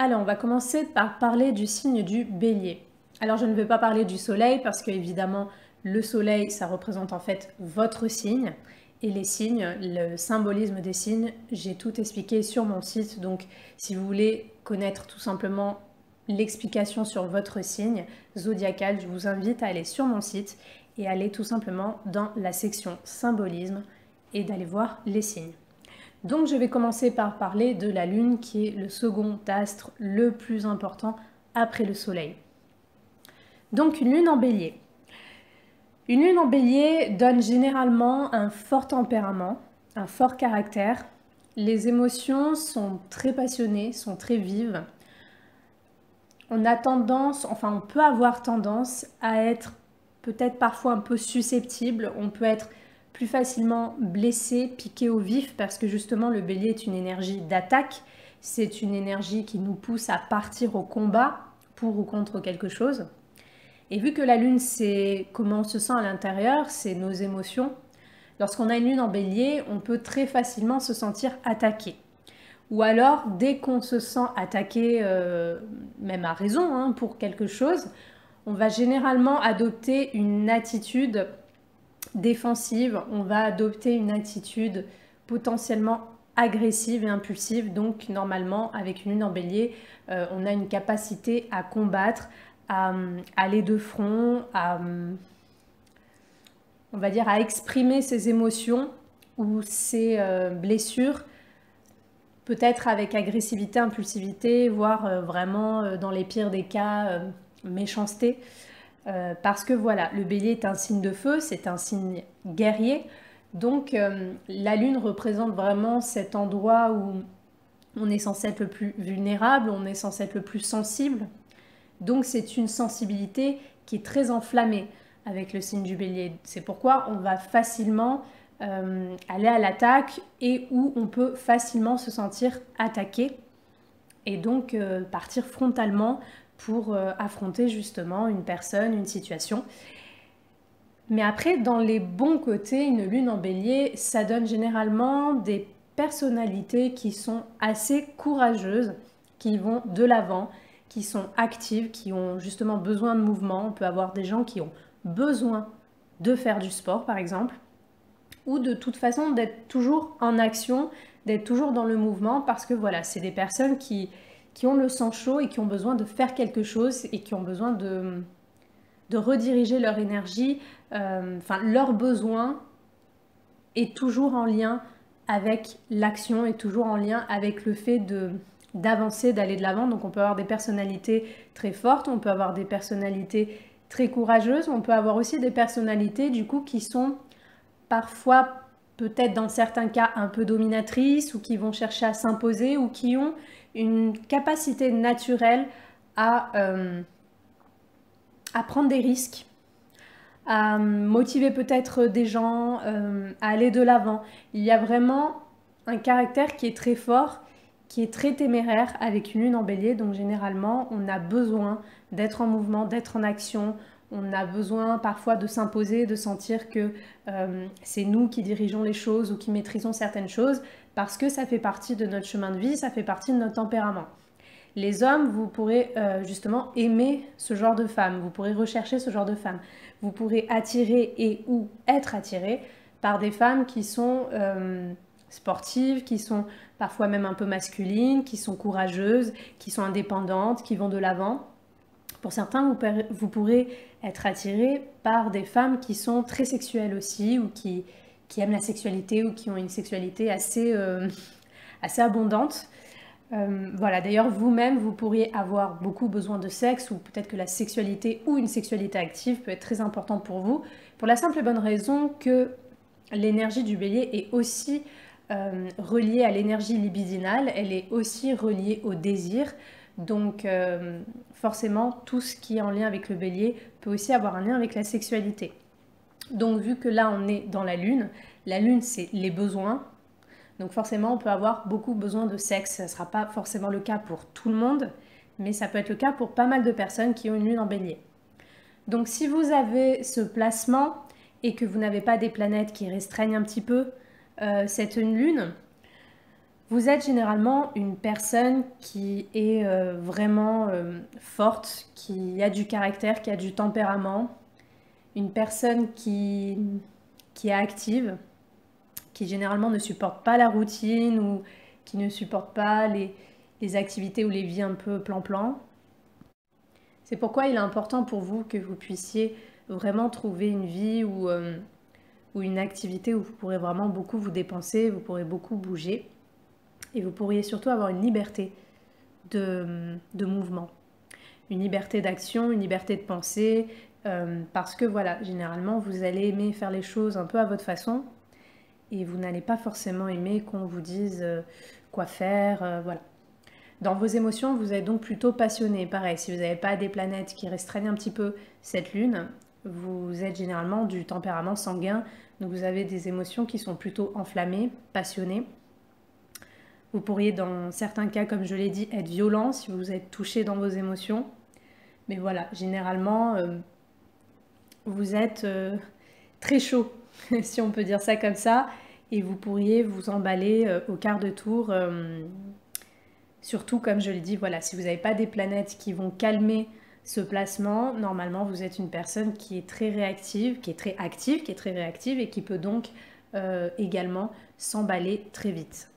Alors, on va commencer par parler du signe du Bélier. Alors, je ne vais pas parler du soleil parce que, évidemment, le soleil, ça représente en fait votre signe. Et les signes, le symbolisme des signes, j'ai tout expliqué sur mon site. Donc, si vous voulez connaître tout simplement l'explication sur votre signe zodiacal, je vous invite à aller sur mon site et aller tout simplement dans la section symbolisme et d'aller voir les signes. Donc je vais commencer par parler de la Lune qui est le second astre le plus important après le Soleil. Donc une Lune en Bélier. Une Lune en Bélier donne généralement un fort tempérament, un fort caractère. Les émotions sont très passionnées, sont très vives. On peut avoir tendance à être peut-être parfois un peu susceptible. On peut être plus facilement blessé, piqué au vif, parce que justement le bélier est une énergie d'attaque, c'est une énergie qui nous pousse à partir au combat pour ou contre quelque chose. Et vu que la lune, c'est comment on se sent à l'intérieur, c'est nos émotions, lorsqu'on a une lune en bélier, on peut très facilement se sentir attaqué. Ou alors, dès qu'on se sent attaqué, même à raison, pour quelque chose, on va généralement adopter une attitude défensive, on va adopter une attitude potentiellement agressive et impulsive. Donc normalement, avec une lune en bélier, on a une capacité à combattre, à aller de front, on va dire, à exprimer ses émotions ou ses blessures, peut-être avec agressivité, impulsivité, voire vraiment, dans les pires des cas, méchanceté. Parce que voilà, le bélier est un signe de feu, c'est un signe guerrier. Donc la lune représente vraiment cet endroit où on est censé être le plus vulnérable, on est censé être le plus sensible. Donc c'est une sensibilité qui est très enflammée avec le signe du bélier. C'est pourquoi on va facilement aller à l'attaque et où on peut facilement se sentir attaqué et donc partir frontalement pour affronter justement une personne, une situation. Mais après, dans les bons côtés, une lune en bélier, ça donne généralement des personnalités qui sont assez courageuses, qui vont de l'avant, qui sont actives, qui ont justement besoin de mouvement. On peut avoir des gens qui ont besoin de faire du sport, par exemple, ou de toute façon d'être toujours en action, d'être toujours dans le mouvement, parce que voilà, c'est des personnes qui ont le sang chaud et qui ont besoin de faire quelque chose et qui ont besoin de rediriger leur énergie, leur besoin est toujours en lien avec l'action, est toujours en lien avec le fait d'avancer, d'aller de l'avant. Donc on peut avoir des personnalités très fortes, on peut avoir des personnalités très courageuses, on peut avoir aussi des personnalités du coup qui sont parfois peut-être dans certains cas un peu dominatrices ou qui vont chercher à s'imposer ou qui ont une capacité naturelle à prendre des risques, à motiver peut-être des gens, à aller de l'avant. Il y a vraiment un caractère qui est très fort, qui est très téméraire avec une lune en bélier. Donc généralement, on a besoin d'être en mouvement, d'être en action. On a besoin parfois de s'imposer, de sentir que c'est nous qui dirigeons les choses ou qui maîtrisons certaines choses parce que ça fait partie de notre chemin de vie, ça fait partie de notre tempérament. Les hommes, vous pourrez justement aimer ce genre de femme, vous pourrez rechercher ce genre de femme. Vous pourrez attirer et ou être attiré par des femmes qui sont sportives, qui sont parfois même un peu masculines, qui sont courageuses, qui sont indépendantes, qui vont de l'avant. Pour certains, vous pourrez être attiré par des femmes qui sont très sexuelles aussi ou qui aiment la sexualité ou qui ont une sexualité assez abondante. Voilà, d'ailleurs vous-même vous pourriez avoir beaucoup besoin de sexe ou peut-être que la sexualité ou une sexualité active peut être très importante pour vous pour la simple et bonne raison que l'énergie du bélier est aussi reliée à l'énergie libidinale, elle est aussi reliée au désir, donc forcément tout ce qui est en lien avec le bélier peut aussi avoir un lien avec la sexualité. Donc vu que là on est dans la lune c'est les besoins. Donc forcément, on peut avoir beaucoup besoin de sexe. Ça ne sera pas forcément le cas pour tout le monde, mais ça peut être le cas pour pas mal de personnes qui ont une lune en bélier. Donc si vous avez ce placement et que vous n'avez pas des planètes qui restreignent un petit peu cette lune, Vous êtes généralement une personne qui est vraiment forte, qui a du caractère, qui a du tempérament, une personne qui est active, qui généralement ne supporte pas la routine ou qui ne supporte pas les activités ou les vies un peu plan-plan. C'est pourquoi il est important pour vous que vous puissiez vraiment trouver une vie ou une activité où vous pourrez vraiment beaucoup vous dépenser, vous pourrez beaucoup bouger et vous pourriez surtout avoir une liberté de mouvement, une liberté d'action, une liberté de pensée, parce que voilà, généralement vous allez aimer faire les choses un peu à votre façon et vous n'allez pas forcément aimer qu'on vous dise quoi faire, voilà. Dans vos émotions, vous êtes donc plutôt passionné. Pareil, si vous n'avez pas des planètes qui restreignent un petit peu cette lune, vous êtes généralement du tempérament sanguin, donc vous avez des émotions qui sont plutôt enflammées, passionnées. Vous pourriez, dans certains cas, comme je l'ai dit, être violent si vous êtes touché dans vos émotions. Mais voilà, généralement, vous êtes très chaud, si on peut dire ça comme ça, et vous pourriez vous emballer au quart de tour. Surtout, comme je l'ai dit, voilà, si vous n'avez pas des planètes qui vont calmer ce placement, normalement, vous êtes une personne qui est très réactive, qui est très active, qui est très réactive et qui peut donc également s'emballer très vite.